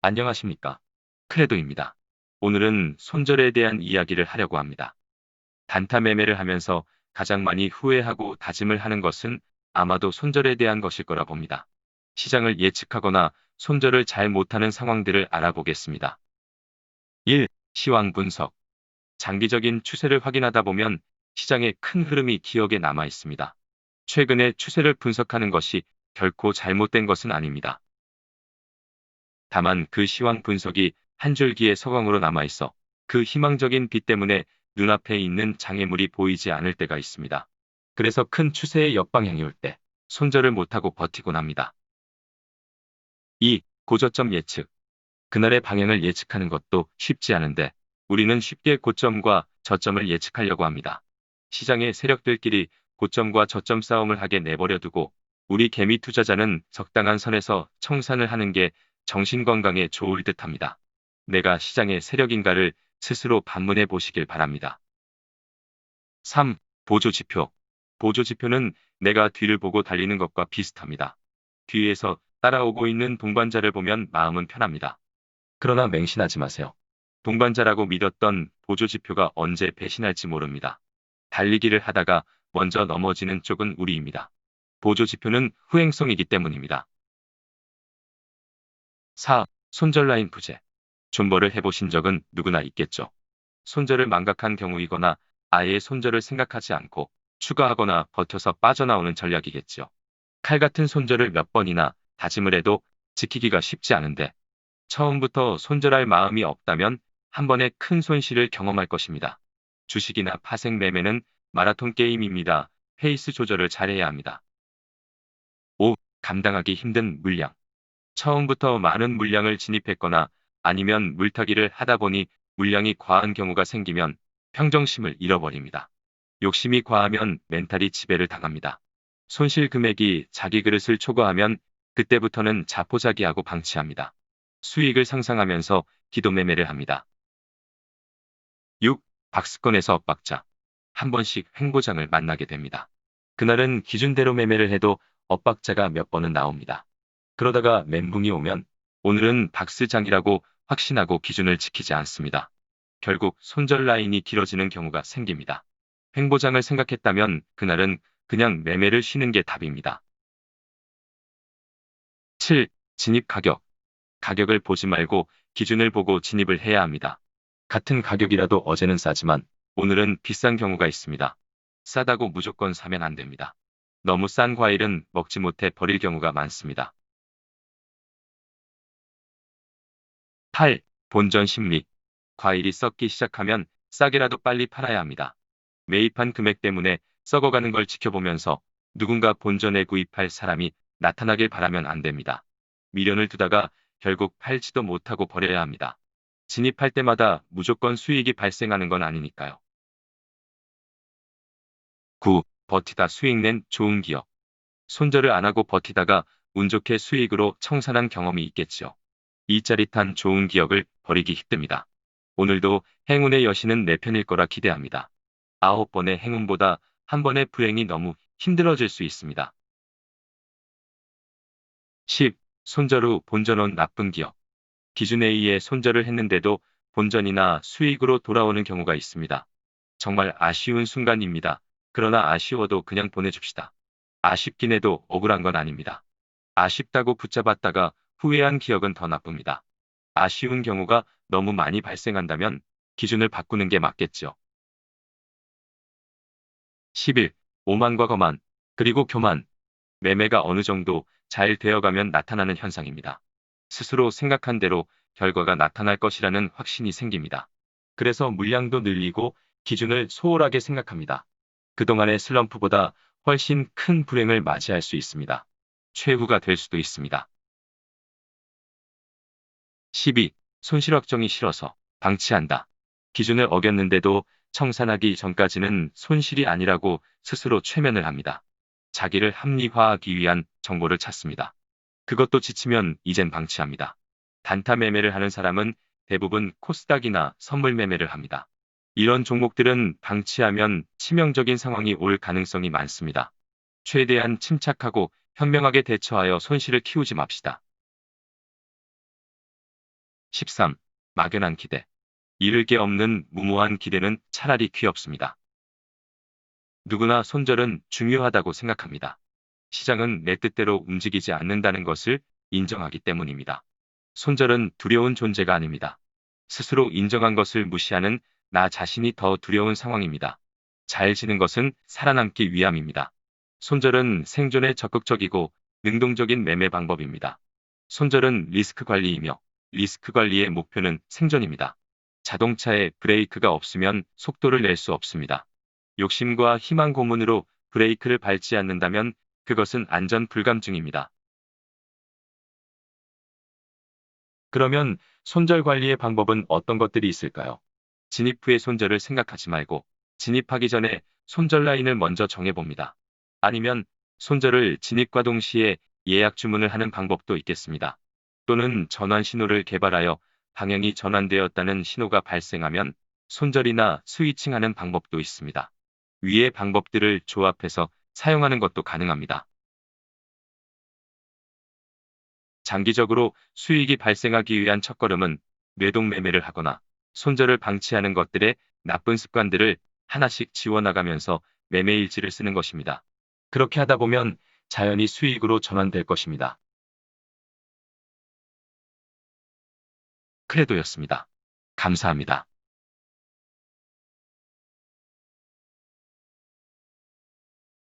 안녕하십니까. 크레도입니다. 오늘은 손절에 대한 이야기를 하려고 합니다. 단타 매매를 하면서 가장 많이 후회하고 다짐을 하는 것은 아마도 손절에 대한 것일 거라 봅니다. 시장을 예측하거나 손절을 잘 못하는 상황들을 알아보겠습니다. 1. 시황 분석. 장기적인 추세를 확인하다 보면 시장의 큰 흐름이 기억에 남아 있습니다. 최근의 추세를 분석하는 것이 결코 잘못된 것은 아닙니다. 다만 그 시황 분석이 한 줄기의 서광으로 남아있어 그 희망적인 빛 때문에 눈앞에 있는 장애물이 보이지 않을 때가 있습니다. 그래서 큰 추세의 역방향이 올 때 손절을 못하고 버티곤 합니다. 2. 고저점 예측. 그날의 방향을 예측하는 것도 쉽지 않은데 우리는 쉽게 고점과 저점을 예측하려고 합니다. 시장의 세력들끼리 고점과 저점 싸움을 하게 내버려 두고 우리 개미 투자자는 적당한 선에서 청산을 하는 게 정신 건강에 좋을 듯합니다. 내가 시장의 세력인가를 스스로 반문해 보시길 바랍니다. 3. 보조지표. 보조지표는 내가 뒤를 보고 달리는 것과 비슷합니다. 뒤에서 따라오고 있는 동반자를 보면 마음은 편합니다. 그러나 맹신하지 마세요. 동반자라고 믿었던 보조지표가 언제 배신할지 모릅니다. 달리기를 하다가 먼저 넘어지는 쪽은 우리입니다. 보조지표는 후행성이기 때문입니다. 4. 손절 라인 부재. 존버를 해보신 적은 누구나 있겠죠. 손절을 망각한 경우이거나 아예 손절을 생각하지 않고 추가하거나 버텨서 빠져나오는 전략이겠죠. 칼 같은 손절을 몇 번이나 다짐을 해도 지키기가 쉽지 않은데 처음부터 손절할 마음이 없다면 한 번에 큰 손실을 경험할 것입니다. 주식이나 파생 매매는 마라톤 게임입니다. 페이스 조절을 잘해야 합니다. 5. 감당하기 힘든 물량. 처음부터 많은 물량을 진입했거나 아니면 물타기를 하다 보니 물량이 과한 경우가 생기면 평정심을 잃어버립니다. 욕심이 과하면 멘탈이 지배를 당합니다. 손실 금액이 자기 그릇을 초과하면 그때부터는 자포자기하고 방치합니다. 수익을 상상하면서 기도 매매를 합니다. 6. 박스권에서 엇박자. 한 번씩 횡보장을 만나게 됩니다. 그날은 기준대로 매매를 해도 엇박자가 몇 번은 나옵니다. 그러다가 멘붕이 오면 오늘은 박스장이라고 확신하고 기준을 지키지 않습니다. 결국 손절 라인이 길어지는 경우가 생깁니다. 횡보장을 생각했다면 그날은 그냥 매매를 쉬는 게 답입니다. 7. 진입 가격. 가격을 보지 말고 기준을 보고 진입을 해야 합니다. 같은 가격이라도 어제는 싸지만 오늘은 비싼 경우가 있습니다. 싸다고 무조건 사면 안 됩니다. 너무 싼 과일은 먹지 못해 버릴 경우가 많습니다. 8. 본전 심리. 과일이 썩기 시작하면 싸게라도 빨리 팔아야 합니다. 매입한 금액 때문에 썩어가는 걸 지켜보면서 누군가 본전에 구입할 사람이 나타나길 바라면 안 됩니다. 미련을 두다가 결국 팔지도 못하고 버려야 합니다. 진입할 때마다 무조건 수익이 발생하는 건 아니니까요. 9. 버티다 수익 낸 좋은 기업. 손절을 안 하고 버티다가 운 좋게 수익으로 청산한 경험이 있겠죠. 이 짜릿한 좋은 기억을 버리기 힘듭니다. 오늘도 행운의 여신은 내 편일 거라 기대합니다. 9번의 행운보다 한 번의 불행이 너무 힘들어질 수 있습니다. 10. 손절 후 본전원 나쁜 기업. 기준에 의해 손절을 했는데도 본전이나 수익으로 돌아오는 경우가 있습니다. 정말 아쉬운 순간입니다. 그러나 아쉬워도 그냥 보내줍시다. 아쉽긴 해도 억울한 건 아닙니다. 아쉽다고 붙잡았다가 후회한 기억은 더 나쁩니다. 아쉬운 경우가 너무 많이 발생한다면 기준을 바꾸는 게 맞겠죠. 11. 오만과 거만, 그리고 교만. 매매가 어느 정도 잘 되어가면 나타나는 현상입니다. 스스로 생각한 대로 결과가 나타날 것이라는 확신이 생깁니다. 그래서 물량도 늘리고 기준을 소홀하게 생각합니다. 그동안의 슬럼프보다 훨씬 큰 불행을 맞이할 수 있습니다. 최후가 될 수도 있습니다. 12. 손실 확정이 싫어서 방치한다. 기준을 어겼는데도 청산하기 전까지는 손실이 아니라고 스스로 최면을 합니다. 자기를 합리화하기 위한 정보를 찾습니다. 그것도 지치면 이젠 방치합니다. 단타 매매를 하는 사람은 대부분 코스닥이나 선물 매매를 합니다. 이런 종목들은 방치하면 치명적인 상황이 올 가능성이 많습니다. 최대한 침착하고 현명하게 대처하여 손실을 키우지 맙시다. 13. 막연한 기대. 이를 게 없는 무모한 기대는 차라리 귀엽습니다. 누구나 손절은 중요하다고 생각합니다. 시장은 내 뜻대로 움직이지 않는다는 것을 인정하기 때문입니다. 손절은 두려운 존재가 아닙니다. 스스로 인정한 것을 무시하는 나 자신이 더 두려운 상황입니다. 잘 지는 것은 살아남기 위함입니다. 손절은 생존에 적극적이고 능동적인 매매 방법입니다. 손절은 리스크 관리이며 리스크 관리의 목표는 생존입니다. 자동차에 브레이크가 없으면 속도를 낼 수 없습니다. 욕심과 희망 고문으로 브레이크를 밟지 않는다면 그것은 안전 불감증입니다. 그러면 손절 관리의 방법은 어떤 것들이 있을까요? 진입 후의 손절을 생각하지 말고 진입하기 전에 손절 라인을 먼저 정해봅니다. 아니면 손절을 진입과 동시에 예약 주문을 하는 방법도 있겠습니다. 또는 전환 신호를 개발하여 방향이 전환되었다는 신호가 발생하면 손절이나 스위칭하는 방법도 있습니다. 위의 방법들을 조합해서 사용하는 것도 가능합니다. 장기적으로 수익이 발생하기 위한 첫걸음은 뇌동 매매를 하거나 손절을 방치하는 것들의 나쁜 습관들을 하나씩 지워나가면서 매매 일지를 쓰는 것입니다. 그렇게 하다 보면 자연히 수익으로 전환될 것입니다. 크레도였습니다. 감사합니다.